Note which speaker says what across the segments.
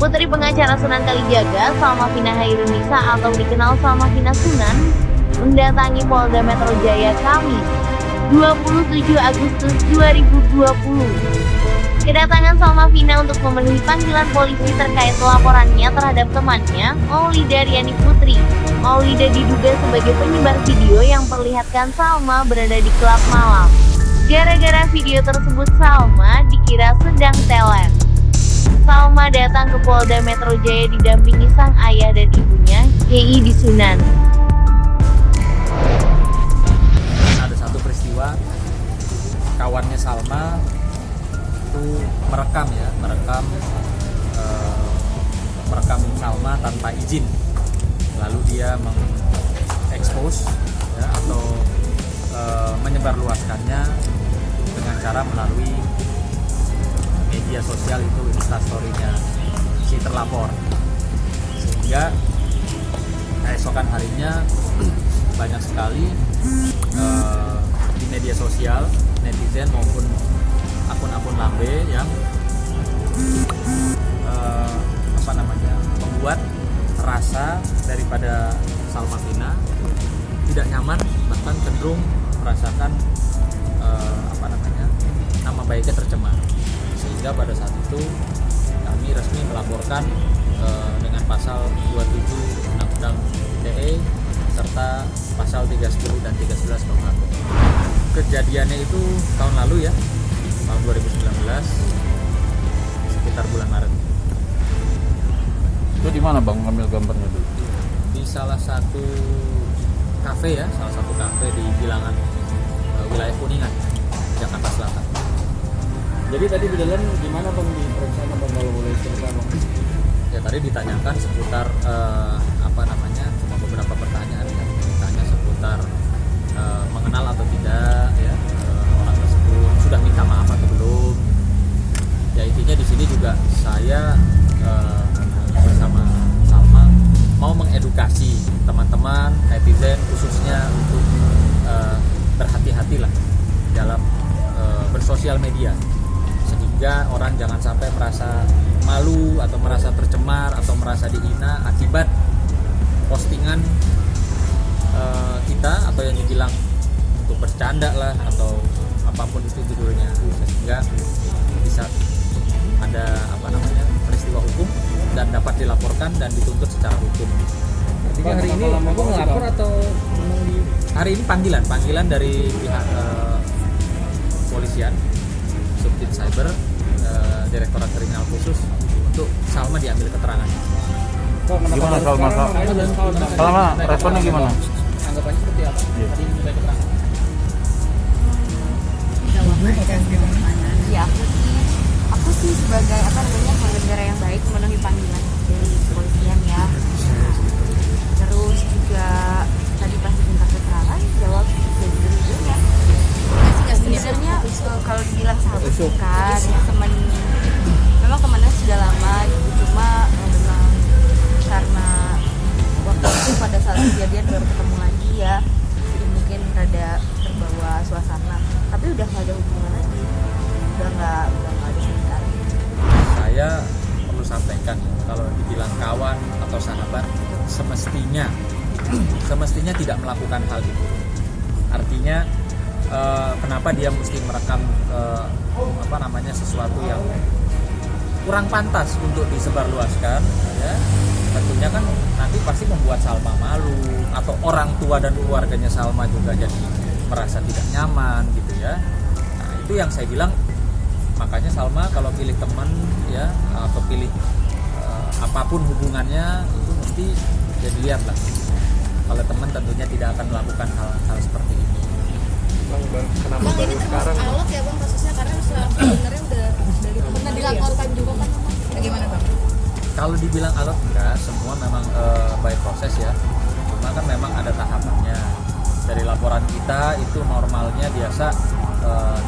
Speaker 1: Putri pengacara Sunan Kalijaga, Salma Vina Hairunisa atau dikenal Salma Vina Sunan, mendatangi Polda Metro Jaya Kamis, 27 Agustus 2020. Kedatangan Salma Vina untuk memenuhi panggilan polisi terkait laporannya terhadap temannya, Maulida Riani Putri. Maulida diduga sebagai penyebar video yang memperlihatkan Salma berada di klub malam. Gara-gara video tersebut Salma dikira sedang teler. Salma datang ke Polda Metro Jaya didampingi sang ayah dan ibunya, Hei di Sunan.
Speaker 2: Ada satu peristiwa kawannya Salma itu merekam Salma tanpa izin, lalu dia mengekspos ya, atau menyebarluaskannya dengan cara melalui media sosial, itu instastory-nya si terlapor, sehingga keesokan harinya banyak sekali di media sosial netizen maupun akun-akun lambe yang membuat rasa daripada Salma Vina tidak nyaman, bahkan cenderung merasakan nama baiknya tercemar, sehingga pada saat itu kami resmi melaporkan dengan pasal 27 Undang-Undang ITE serta pasal 310 dan 311 KUHP. Kejadiannya itu tahun lalu ya, tahun 2019 sekitar bulan Maret.
Speaker 3: Itu di mana Bang ngambil gambarnya dulu?
Speaker 2: Di salah satu kafe di bilangan wilayah Kuningan, Jakarta Selatan.
Speaker 3: Jadi tadi di dalam gimana Bang diperiksa Bang, kalau boleh cerita Bang?
Speaker 2: Ya tadi ditanyakan seputar cuma beberapa pertanyaan ya. Ditanya seputar mengenal atau tidak ya orang tersebut, sudah minta maaf atau belum. Ya intinya di sini juga saya bersama Salma mau mengedukasi teman-teman netizen khususnya untuk berhati-hatilah dalam bersosial media, sehingga orang jangan sampai merasa malu atau merasa tercemar atau merasa dihina akibat postingan kita atau yang dibilang untuk bercanda lah atau apapun itu judulnya, sehingga bisa ada peristiwa hukum dan dapat dilaporkan dan dituntut secara hukum.
Speaker 3: Jadi hari ini Bang ngelapor atau
Speaker 2: hari ini panggilan dari pihak polisian Subdit Cyber Direktorat Kriminal Khusus untuk Salma diambil keterangan.
Speaker 3: Gimana Salma responnya gimana?
Speaker 2: Anggapannya seperti apa? Tadi minta keterangan.
Speaker 4: Ya aku sih sebagai warga negara yang baik memenuhi panggilan dari kepolisian ya. Terus juga tadi pas diminta keterangan jawab sejujurnya. Sebenarnya kalau dibilang sahabat bukan memang temannya sudah lama gitu, cuma memang karena waktu itu pada saat kejadian baru ketemu lagi ya, jadi mungkin rada terbawa suasana, tapi udah nggak ada hubungan lagi, udah nggak ada sekitar.
Speaker 2: Saya perlu sampaikan kalau dibilang kawan atau sahabat semestinya tidak melakukan hal itu. Artinya kenapa dia mesti merekam sesuatu yang kurang pantas untuk disebarluaskan ya, tentunya kan nanti pasti membuat Salma malu, atau orang tua dan keluarganya Salma juga jadi merasa tidak nyaman gitu ya. Nah itu yang saya bilang, makanya Salma kalau pilih teman ya atau pilih apapun hubungannya itu mesti jadi lihatlah, kalau teman tentunya tidak akan melakukan hal seperti ini.
Speaker 5: Kenapa baru sekarang? Alot ya Bang kasusnya, karena sebenarnya udah pernah dilaporkan juga kan. Bagaimana Bang?
Speaker 2: Kalau dibilang alot enggak, semua memang by proses ya. Cuma kan memang ada tahapannya. Dari laporan kita itu normalnya biasa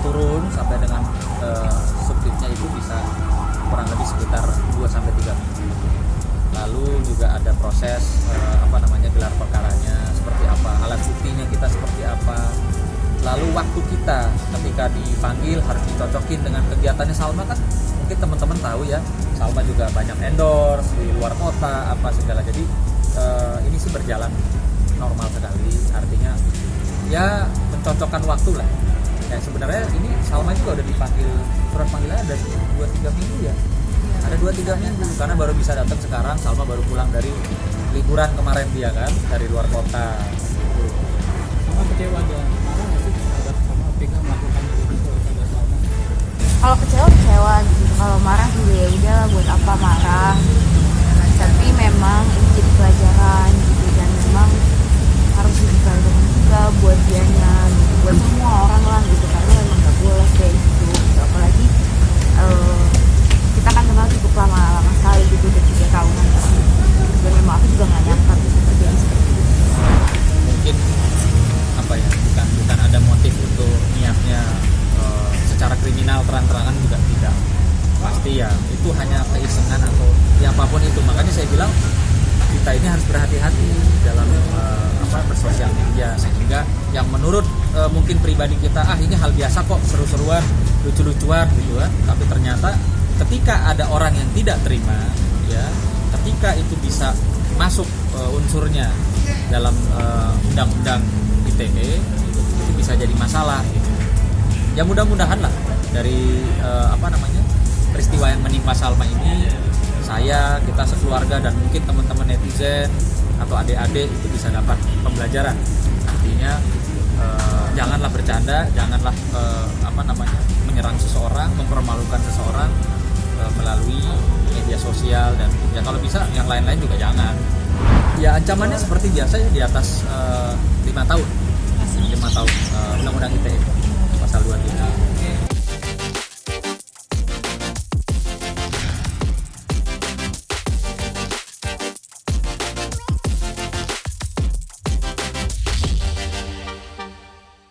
Speaker 2: turun sampai dengan subditnya itu bisa kurang lebih sekitar 2-3 minggu. Lalu juga ada proses gelar perkaranya seperti apa, alat buktinya kita seperti apa. lalu waktu kita ketika dipanggil harus dicocokin dengan kegiatannya Salma kan mungkin teman-teman tahu ya, Salma juga banyak endorse di luar kota apa segala, jadi ini sih berjalan normal sekali, artinya ya mencocokkan waktu lah. Ya sebenarnya ini Salma juga udah dipanggil, surat panggilannya ada 2-3 minggu ya, ada 2-3 minggu karena baru bisa datang sekarang. Salma baru pulang dari liburan kemarin dia kan dari luar kota.
Speaker 3: Sama kecewa dia, marah nggak sih terhadap sama Vega melakukan itu kepada Salma?
Speaker 4: Kalau kecewa gitu, kalau marah juga ya udah buat apa marah gitu. Tapi memang ini jadi pelajaran gitu, dan memang harus jadi pelajaran juga buat dianya gitu, buat semua orang lah gitu, karena memang nggak boleh kayak gitu, gitu. Apalagi kita kan kenal cukup lama sekali gitu, udah 3 tahunan gitu. Dan memang aku juga nggak nyangka gitu terjadi seperti itu.
Speaker 2: Mungkin apa ya, bukan ada motif untuk niatnya secara kriminal terang-terangan juga tidak, pasti ya itu hanya keisengan atau ya apapun itu. Makanya saya bilang kita ini harus berhati-hati dalam bersosial media, sehingga yang menurut mungkin pribadi kita ini hal biasa kok, seru-seruan, lucu-lucuan gitu kan, tapi ternyata ketika ada orang yang tidak terima ya, ketika itu bisa masuk unsurnya dalam undang-undang ITE, itu bisa jadi masalah gitu. Ya mudah-mudahan lah dari peristiwa yang menimpa Salma ini, kita sekeluarga dan mungkin teman-teman netizen atau adik-adik itu bisa dapat pembelajaran. Artinya janganlah bercanda, janganlah menyerang seseorang, mempermalukan seseorang melalui media sosial, dan ya kalau bisa yang lain-lain juga jangan. Ya ancamannya seperti biasa ya, di atas 5 tahun. 5 tahun Undang-Undang ITE pasal 23.